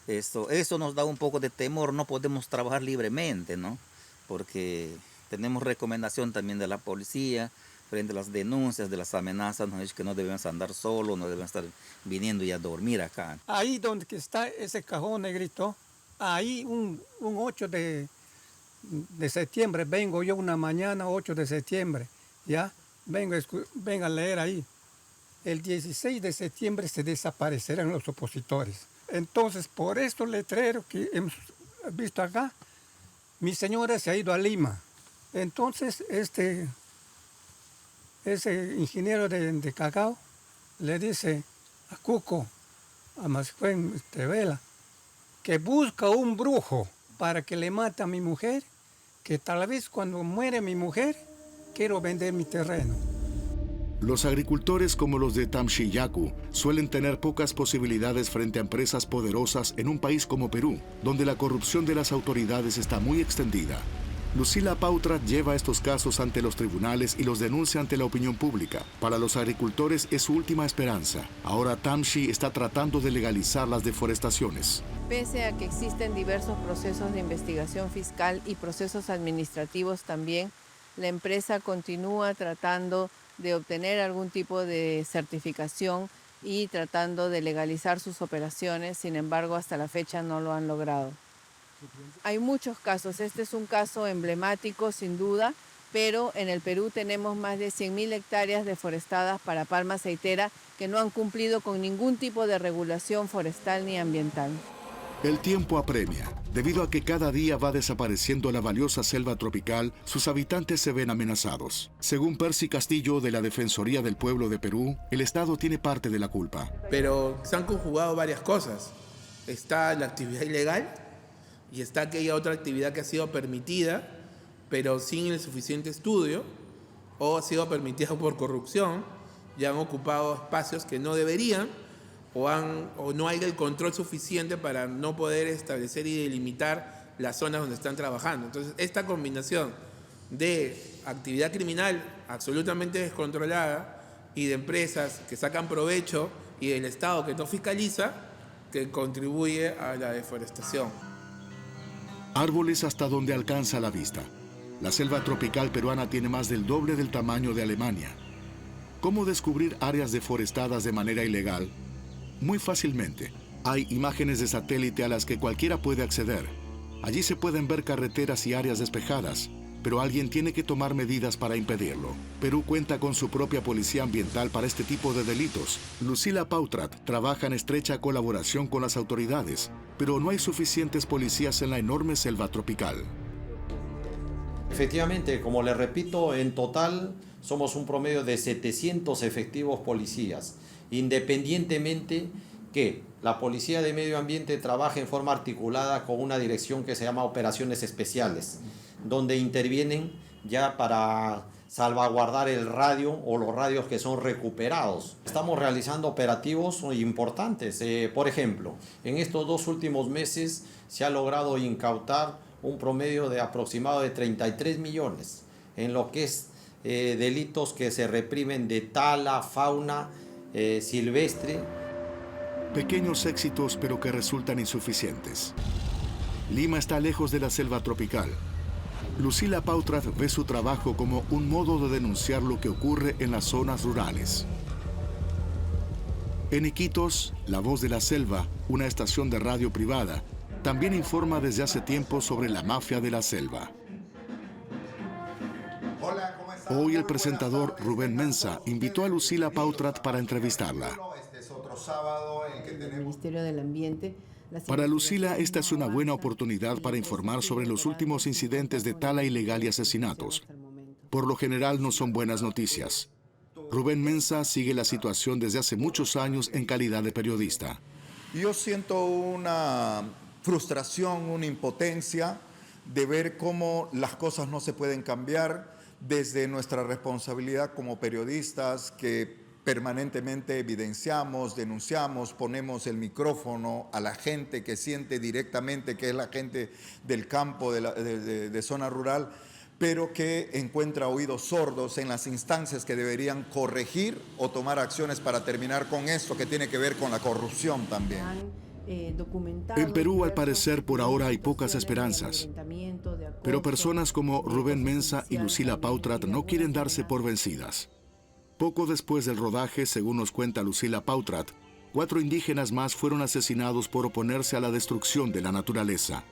Speaker 15: eso nos da un poco de temor, no podemos trabajar libremente, ¿no? Porque tenemos recomendación también de la policía frente a las denuncias, de las amenazas, nos dicen que no debemos andar solos, no debemos estar viniendo y a dormir acá.
Speaker 16: Ahí donde está ese cajón negrito, ahí un 8 de septiembre, vengo yo una mañana, 8 de septiembre, ¿ya? Vengo a leer ahí. El 16 de septiembre se desaparecerán los opositores. Entonces, por estos letreros que hemos visto acá, mi señora se ha ido a Lima. Entonces, ese ingeniero de cacao le dice a Cuco, a Mascuen Vela, que busca un brujo para que le mate a mi mujer, que tal vez cuando muere mi mujer, quiero vender mi terreno.
Speaker 1: Los agricultores como los de Tamchiyacu suelen tener pocas posibilidades frente a empresas poderosas en un país como Perú, donde la corrupción de las autoridades está muy extendida. Lucila Pautrat lleva estos casos ante los tribunales y los denuncia ante la opinión pública. Para los agricultores es su última esperanza. Ahora Tamchi está tratando de legalizar las deforestaciones.
Speaker 10: Pese a que existen diversos procesos de investigación fiscal y procesos administrativos también, la empresa continúa tratando de obtener algún tipo de certificación y tratando de legalizar sus operaciones, sin embargo, hasta la fecha no lo han logrado. Hay muchos casos, este es un caso emblemático sin duda, pero en el Perú tenemos más de 100.000 hectáreas deforestadas para palma aceitera que no han cumplido con ningún tipo de regulación forestal ni ambiental.
Speaker 1: El tiempo apremia. Debido a que cada día va desapareciendo la valiosa selva tropical, sus habitantes se ven amenazados. Según Percy Castillo de la Defensoría del Pueblo de Perú, el Estado tiene parte de la culpa.
Speaker 13: Pero se han conjugado varias cosas. Está la actividad ilegal y está aquella otra actividad que ha sido permitida, pero sin el suficiente estudio, o ha sido permitida por corrupción, y han ocupado espacios que no deberían, o no hay el control suficiente para no poder establecer y delimitar las zonas donde están trabajando. Entonces, esta combinación de actividad criminal absolutamente descontrolada y de empresas que sacan provecho y del Estado que no fiscaliza, que contribuye a la deforestación.
Speaker 1: Árboles hasta donde alcanza la vista. La selva tropical peruana tiene más del doble del tamaño de Alemania. ¿Cómo descubrir áreas deforestadas de manera ilegal? Muy fácilmente. Hay imágenes de satélite a las que cualquiera puede acceder. Allí se pueden ver carreteras y áreas despejadas, pero alguien tiene que tomar medidas para impedirlo. Perú cuenta con su propia policía ambiental para este tipo de delitos. Lucila Pautrat trabaja en estrecha colaboración con las autoridades, pero no hay suficientes policías en la enorme selva tropical.
Speaker 17: Efectivamente, como le repito, en total somos un promedio de 700 efectivos policías, independientemente que la Policía de Medio Ambiente trabaja en forma articulada con una dirección que se llama Operaciones Especiales, donde intervienen ya para salvaguardar el radio o los radios que son recuperados. Estamos realizando operativos importantes. Por ejemplo, en estos 2 últimos meses se ha logrado incautar un promedio de aproximado de 33 millones en lo que es delitos que se reprimen de tala, fauna silvestre.
Speaker 1: Pequeños éxitos, pero que resultan insuficientes. Lima está lejos de la selva tropical. Lucila Pautrat ve su trabajo como un modo de denunciar lo que ocurre en las zonas rurales. En Iquitos, La Voz de la Selva, una estación de radio privada, también informa desde hace tiempo sobre la mafia de la selva. Hoy el presentador Rubén Mensa invitó a Lucila Pautrat para entrevistarla. Para Lucila, esta es una buena oportunidad para informar sobre los últimos incidentes de tala ilegal y asesinatos. Por lo general no son buenas noticias. Rubén Mensa sigue la situación desde hace muchos años en calidad de periodista.
Speaker 18: Yo siento una frustración, una impotencia de ver cómo las cosas no se pueden cambiar desde nuestra responsabilidad como periodistas que permanentemente evidenciamos, denunciamos, ponemos el micrófono a la gente que siente directamente, que es la gente del campo, de zona rural, pero que encuentra oídos sordos en las instancias que deberían corregir o tomar acciones para terminar con esto que tiene que ver con la corrupción también.
Speaker 1: En Perú, al parecer, por ahora hay pocas esperanzas. Pero personas como Rubén Mensa y Lucila Pautrat no quieren darse por vencidas. Poco después del rodaje, según nos cuenta Lucila Pautrat, 4 indígenas más fueron asesinados por oponerse a la destrucción de la naturaleza.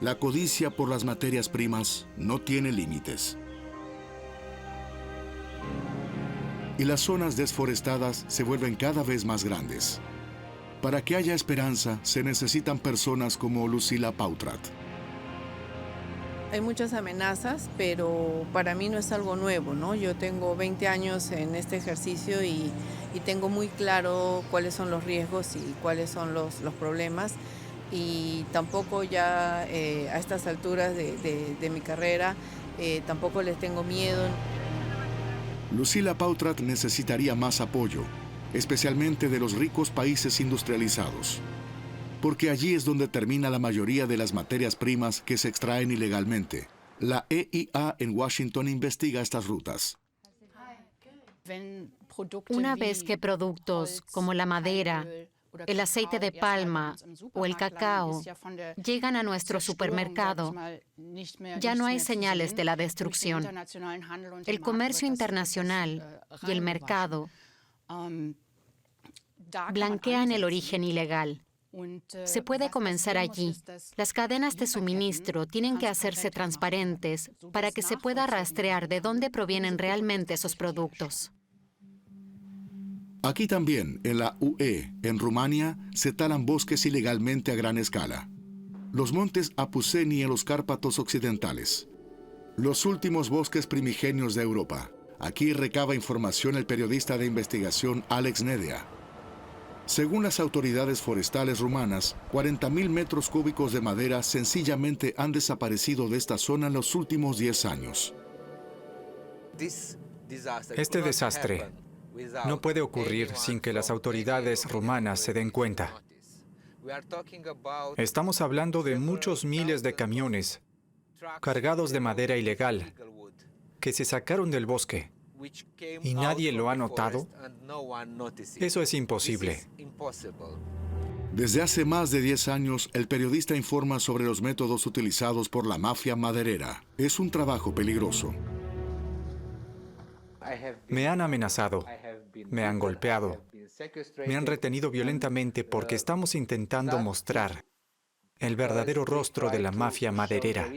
Speaker 1: La codicia por las materias primas no tiene límites. Y las zonas desforestadas se vuelven cada vez más grandes. Para que haya esperanza, se necesitan personas como Lucila Pautrat.
Speaker 10: Hay muchas amenazas, pero para mí no es algo nuevo, ¿no? Yo tengo 20 años en este ejercicio y tengo muy claro cuáles son los riesgos y cuáles son los problemas. Y tampoco ya a estas alturas de mi carrera, tampoco les tengo miedo.
Speaker 1: Lucila Pautrat necesitaría más apoyo, especialmente de los ricos países industrializados, porque allí es donde termina la mayoría de las materias primas que se extraen ilegalmente. La EIA en Washington investiga estas rutas.
Speaker 8: Una vez que productos como la madera el aceite de palma o el cacao llegan a nuestro supermercado, ya no hay señales de la destrucción. El comercio internacional y el mercado blanquean el origen ilegal. Se puede comenzar allí. Las cadenas de suministro tienen que hacerse transparentes para que se pueda rastrear de dónde provienen realmente esos productos.
Speaker 1: Aquí también, en la UE, en Rumania, se talan bosques ilegalmente a gran escala. Los montes Apuseni en los Cárpatos occidentales. Los últimos bosques primigenios de Europa. Aquí recaba información el periodista de investigación Alex Nedea. Según las autoridades forestales rumanas, 40.000 metros cúbicos de madera sencillamente han desaparecido de esta zona en los últimos 10 años.
Speaker 3: Este desastre no puede ocurrir sin que las autoridades rumanas se den cuenta. Estamos hablando de muchos miles de camiones cargados de madera ilegal que se sacaron del bosque y nadie lo ha notado. Eso es imposible.
Speaker 1: Desde hace más de 10 años, el periodista informa sobre los métodos utilizados por la mafia maderera. Es un trabajo peligroso.
Speaker 3: Me han amenazado, me han golpeado, me han retenido violentamente porque estamos intentando mostrar el verdadero rostro de la mafia maderera.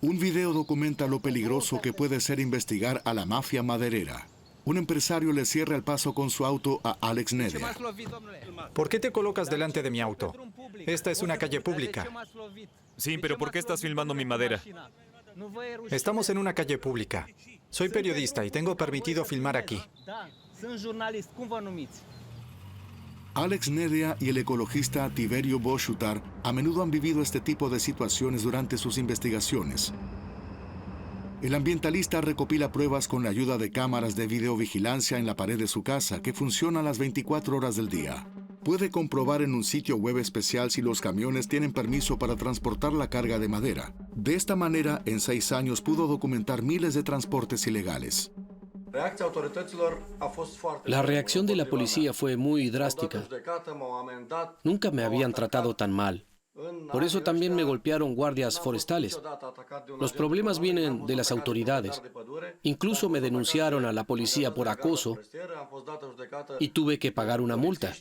Speaker 1: Un video documenta lo peligroso que puede ser investigar a la mafia maderera. Un empresario le cierra el paso con su auto a Alex Nedea.
Speaker 3: ¿Por qué te colocas delante de mi auto? Esta es una calle pública.
Speaker 6: Sí, pero ¿por qué estás filmando mi madera?
Speaker 3: Estamos en una calle pública. Soy periodista y tengo permitido filmar aquí.
Speaker 1: Alex Nedea y el ecologista Tiberio Boshutar a menudo han vivido este tipo de situaciones durante sus investigaciones. El ambientalista recopila pruebas con la ayuda de cámaras de videovigilancia en la pared de su casa que funcionan las 24 horas del día. Puede comprobar en un sitio web especial si los camiones tienen permiso para transportar la carga de madera. De esta manera, en 6 años pudo documentar miles de transportes ilegales.
Speaker 4: La reacción de la policía fue muy drástica. Nunca me habían tratado tan mal. Por eso también me golpearon guardias forestales. Los problemas vienen de las autoridades. Incluso me denunciaron a la policía por acoso y tuve que pagar una multa.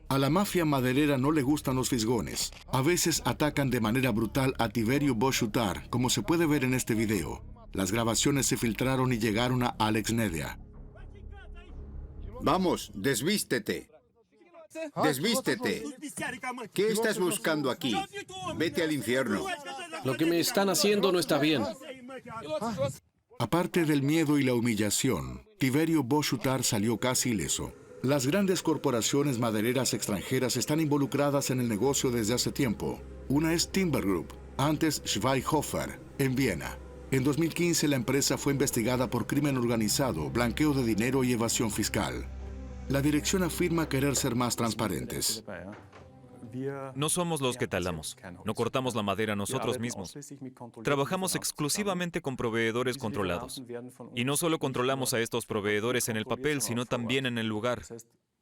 Speaker 1: A la mafia maderera no le gustan los fisgones. A veces atacan de manera brutal a Tiberio Boshutar, como se puede ver en este video. Las grabaciones se filtraron y llegaron a Alex Nedea.
Speaker 2: Vamos, desvístete. Desvístete. ¿Qué estás buscando aquí? Vete al infierno.
Speaker 4: Lo que me están haciendo no está bien.
Speaker 1: Aparte del miedo y la humillación, Tiberio Boshutar salió casi ileso. Las grandes corporaciones madereras extranjeras están involucradas en el negocio desde hace tiempo. Una es Timber Group, antes Schweighofer, en Viena. En 2015 la empresa fue investigada por crimen organizado, blanqueo de dinero y evasión fiscal. La dirección afirma querer ser más transparentes.
Speaker 6: No somos los que talamos. No cortamos la madera nosotros mismos. Trabajamos exclusivamente con proveedores controlados. Y no solo controlamos a estos proveedores en el papel, sino también en el lugar.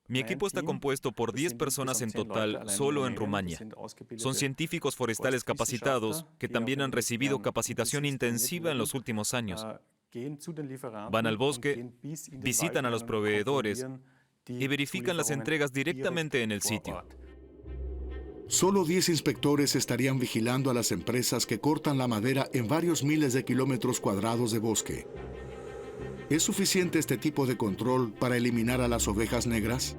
Speaker 6: Mi equipo está compuesto por 10 personas en total, solo en Rumania. Son científicos forestales capacitados que también han recibido capacitación intensiva en los últimos años. Van al bosque, visitan a los proveedores y verifican las entregas directamente en el sitio.
Speaker 1: Solo 10 inspectores estarían vigilando a las empresas que cortan la madera en varios miles de kilómetros cuadrados de bosque. ¿Es suficiente este tipo de control para eliminar a las ovejas negras?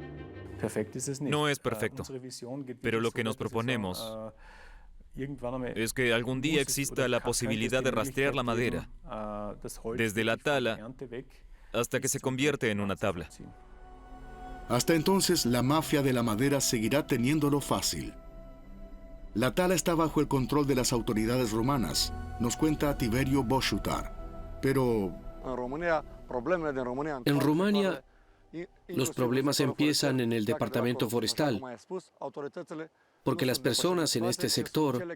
Speaker 6: No es perfecto, pero lo que nos proponemos es que algún día exista la posibilidad de rastrear la madera desde la tala hasta que se convierte en una tabla.
Speaker 1: Hasta entonces, la mafia de la madera seguirá teniéndolo fácil. La tala está bajo el control de las autoridades rumanas, nos cuenta Tiberio Boshutar. Pero
Speaker 4: en Rumania, los problemas empiezan en el departamento forestal, porque las personas en este sector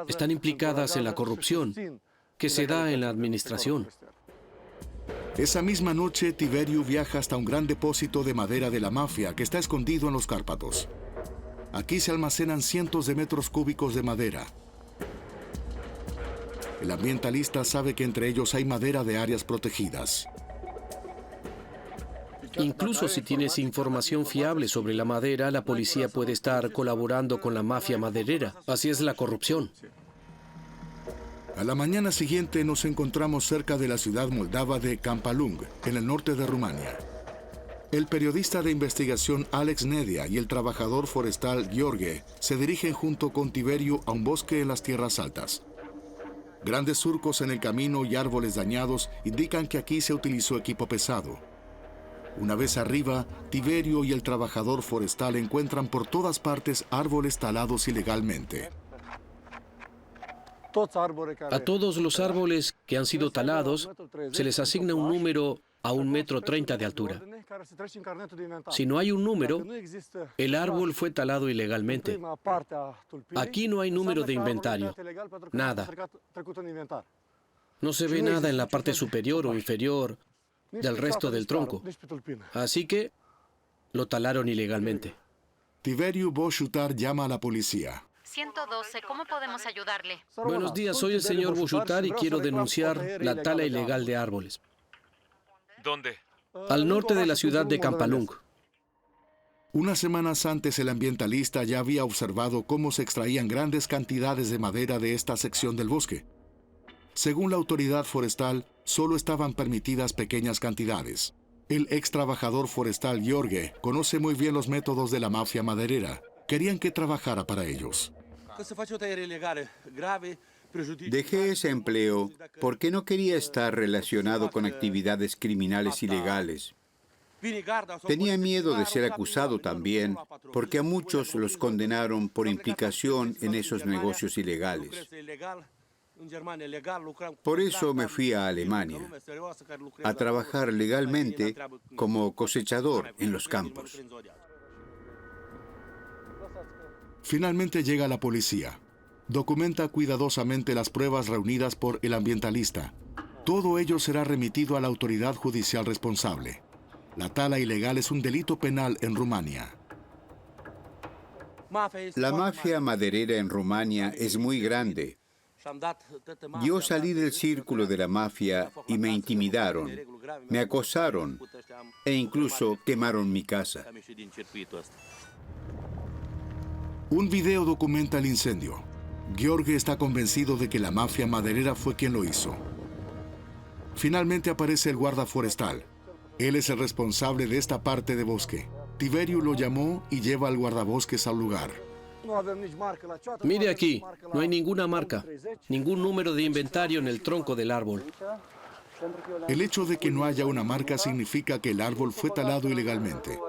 Speaker 4: están implicadas en la corrupción que se da en la administración.
Speaker 1: Esa misma noche, Tiberio viaja hasta un gran depósito de madera de la mafia que está escondido en los Cárpatos. Aquí se almacenan cientos de metros cúbicos de madera. El ambientalista sabe que entre ellos hay madera de áreas protegidas.
Speaker 4: Incluso si tienes información fiable sobre la madera, la policía puede estar colaborando con la mafia maderera. Así es la corrupción.
Speaker 1: A la mañana siguiente nos encontramos cerca de la ciudad moldava de Kampalung, en el norte de Rumania. El periodista de investigación Alex Nedia y el trabajador forestal Gheorghe se dirigen junto con Tiberio a un bosque en las tierras altas. Grandes surcos en el camino y árboles dañados indican que aquí se utilizó equipo pesado. Una vez arriba, Tiberio y el trabajador forestal encuentran por todas partes árboles talados ilegalmente.
Speaker 4: A todos los árboles que han sido talados se les asigna un número a 1,30 m de altura. Si no hay un número, el árbol fue talado ilegalmente. Aquí no hay número de inventario. Nada. No se ve nada en la parte superior o inferior del resto del tronco. Así que lo talaron ilegalmente.
Speaker 1: Tiberio Boshutar llama a la policía.
Speaker 8: 112, ¿cómo podemos ayudarle?
Speaker 4: Buenos días, soy el señor Boshutar y quiero denunciar la tala ilegal de árboles.
Speaker 6: ¿Dónde?
Speaker 4: Al norte de la ciudad de Kampalung.
Speaker 1: Unas semanas antes, el ambientalista ya había observado cómo se extraían grandes cantidades de madera de esta sección del bosque. Según la autoridad forestal, solo estaban permitidas pequeñas cantidades. El ex trabajador forestal Gheorghe conoce muy bien los métodos de la mafia maderera. Querían que trabajara para ellos.
Speaker 2: Dejé ese empleo porque no quería estar relacionado con actividades criminales ilegales. Tenía miedo de ser acusado también, porque a muchos los condenaron por implicación en esos negocios ilegales. Por eso me fui a Alemania, a trabajar legalmente como cosechador en los campos.
Speaker 1: Finalmente llega la policía. Documenta cuidadosamente las pruebas reunidas por el ambientalista. Todo ello será remitido a la autoridad judicial responsable. La tala ilegal es un delito penal en Rumania.
Speaker 2: La mafia maderera en Rumania es muy grande. Yo salí del círculo de la mafia y me intimidaron, me acosaron e incluso quemaron mi casa.
Speaker 1: Un video documenta el incendio. Gheorghe está convencido de que la mafia maderera fue quien lo hizo. Finalmente aparece el guarda forestal. Él es el responsable de esta parte de bosque. Tiberio lo llamó y lleva al guardabosques al lugar.
Speaker 4: Mire aquí, no hay ninguna marca, ningún número de inventario en el tronco del árbol.
Speaker 1: El hecho de que no haya una marca significa que el árbol fue talado ilegalmente.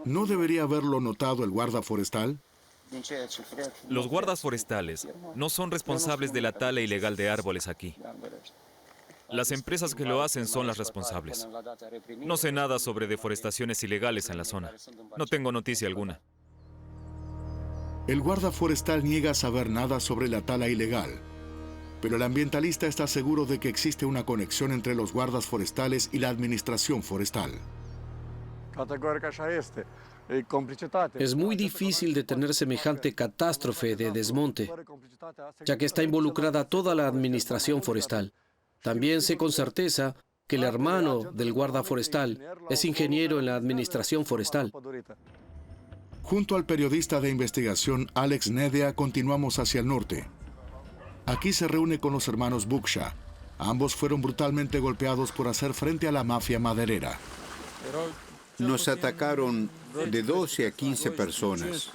Speaker 1: ¿No debería haberlo notado el guarda forestal?
Speaker 6: Los guardas forestales no son responsables de la tala ilegal de árboles aquí. Las empresas que lo hacen son las responsables. No sé nada sobre deforestaciones ilegales en la zona. No tengo noticia alguna.
Speaker 1: El guarda forestal niega saber nada sobre la tala ilegal, pero el ambientalista está seguro de que existe una conexión entre los guardas forestales y la administración forestal.
Speaker 4: Es muy difícil detener semejante catástrofe de desmonte, ya que está involucrada toda la administración forestal. También sé con certeza que el hermano del guarda forestal es ingeniero en la administración forestal.
Speaker 1: Junto al periodista de investigación Alex Nedia continuamos hacia el norte. Aquí se reúne con los hermanos Buksha. Ambos fueron brutalmente golpeados por hacer frente a la mafia maderera.
Speaker 2: Nos atacaron de 12 a 15 personas.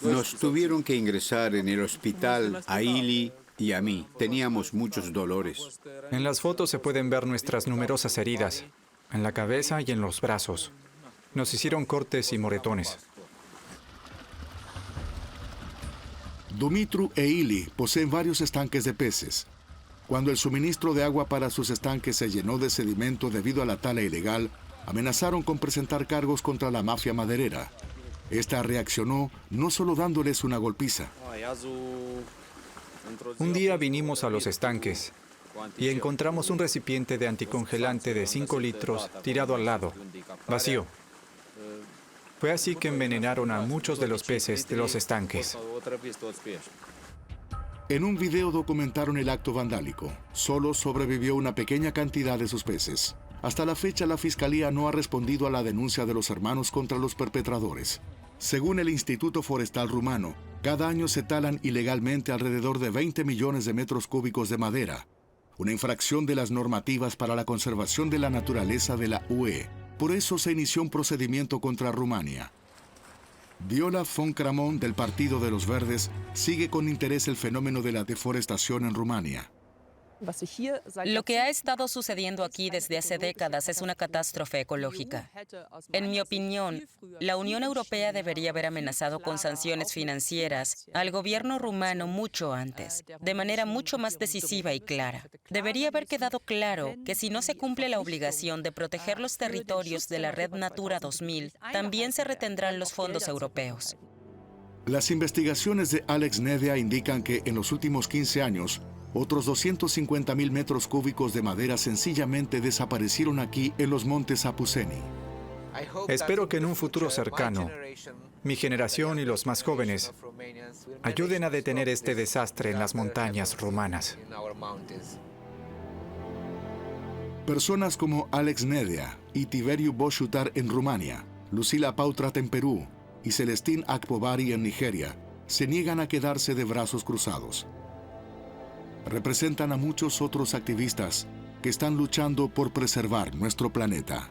Speaker 2: Nos tuvieron que ingresar en el hospital a Ili y a mí. Teníamos muchos dolores.
Speaker 3: En las fotos se pueden ver nuestras numerosas heridas, en la cabeza y en los brazos. Nos hicieron cortes y moretones.
Speaker 1: Dumitru e Ili poseen varios estanques de peces. Cuando el suministro de agua para sus estanques se llenó de sedimento debido a la tala ilegal, amenazaron con presentar cargos contra la mafia maderera. Esta reaccionó no solo dándoles una golpiza.
Speaker 3: Un día vinimos a los estanques y encontramos un recipiente de anticongelante de 5 litros tirado al lado, vacío. Fue así que envenenaron a muchos de los peces de los estanques.
Speaker 1: En un video documentaron el acto vandálico. Solo sobrevivió una pequeña cantidad de sus peces. Hasta la fecha, la Fiscalía no ha respondido a la denuncia de los hermanos contra los perpetradores. Según el Instituto Forestal rumano, cada año se talan ilegalmente alrededor de 20 millones de metros cúbicos de madera, una infracción de las normativas para la conservación de la naturaleza de la UE. Por eso se inició un procedimiento contra Rumania. Viola von Kramon, del Partido de los Verdes, sigue con interés el fenómeno de la deforestación en Rumania.
Speaker 7: Lo que ha estado sucediendo aquí desde hace décadas es una catástrofe ecológica. En mi opinión, la Unión Europea debería haber amenazado con sanciones financieras al gobierno rumano mucho antes, de manera mucho más decisiva y clara. Debería haber quedado claro que si no se cumple la obligación de proteger los territorios de la Red Natura 2000, también se retendrán los fondos europeos.
Speaker 1: Las investigaciones de Alex Nedia indican que en los últimos 15 años, otros 250.000 metros cúbicos de madera sencillamente desaparecieron aquí en los montes Apuseni.
Speaker 3: Espero que en un futuro cercano, mi generación y los más jóvenes ayuden a detener este desastre en las montañas rumanas.
Speaker 1: Personas como Alex Nedia y Tiberiu Boshutar en Rumania, Lucila Pautrat en Perú y Celestín Akpobari en Nigeria se niegan a quedarse de brazos cruzados. Representan a muchos otros activistas que están luchando por preservar nuestro planeta.